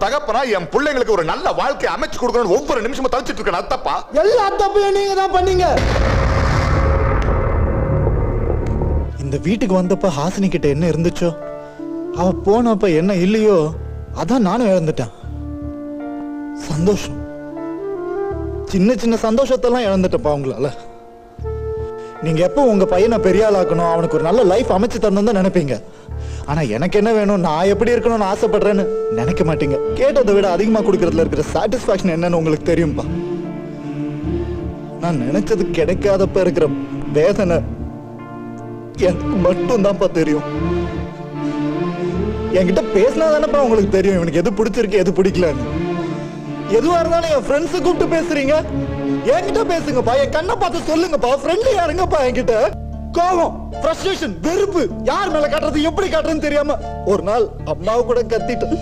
தகப்பனா என் பிள்ளைங்களுக்கு ஒரு நல்ல வாழ்க்கை அமைச்சு கொடுக்கணும்னு ஒவ்வொரு நிமிஷமும் தவிச்சிட்டு இருக்கேன். அது தப்பா? எல்லா தப்பையும் நீங்க தான் பண்ணீங்க. இந்த வீட்டுக்கு வந்தப்ப ஹாசினி கிட்ட என்ன இருந்துச்சோ, அவ போனப்ப என்ன இல்லையோ அதான் நானும் இழந்துட்டேன். சந்தோஷம், சின்ன சின்ன சந்தோஷத்தெல்லாம் இழந்துட்டப்பா உங்களால. நீங்க எப்போ உங்க பையனை பெரிய ஆளாக்கணும், அவனுக்கு ஒரு நல்ல லைஃப் அமைச்சு தரணும் தான் நினைப்பீங்க. ஆனா எனக்கு என்ன வேணும், நான் எப்படி இருக்கணும்னு ஆசைப்படுறேன்னு நினைக்க மாட்டீங்க. கேட்டதை விட அதிகமா கொடுக்கறதுல இருக்கிற சாட்டிஸ்பாக்சன் என்னன்னு உங்களுக்கு தெரியும்பா. நான் நினைச்சது கிடைக்காதப்ப இருக்கிற வேதனை எனக்கு மட்டும் தான்ப்பா தெரியும். என்கிட்ட பேசினா தானப்பா உங்களுக்கு தெரியும் இவனுக்கு எது பிடிச்சிருக்கு எது பிடிக்கலன்னு. எதுவா இருந்தாலும் என் ஃப்ரெண்ட்ஸை கூப்பிட்டு பேசுறீங்க, என்கிட்ட பேசுங்கப்பா, என் கண்ணை பார்த்து சொல்லுங்கப்பா, ஃப்ரெண்ட்லியா இருங்கப்பா. என்கிட்ட கோபம், ஃப்ரஸ்ட்ரேஷன், வெறுப்பு யார் மேல காட்டுறது எப்படி காட்டுறதுன்னு தெரியாம ஒரு நாள் அம்மாவை கூட கத்திட்டு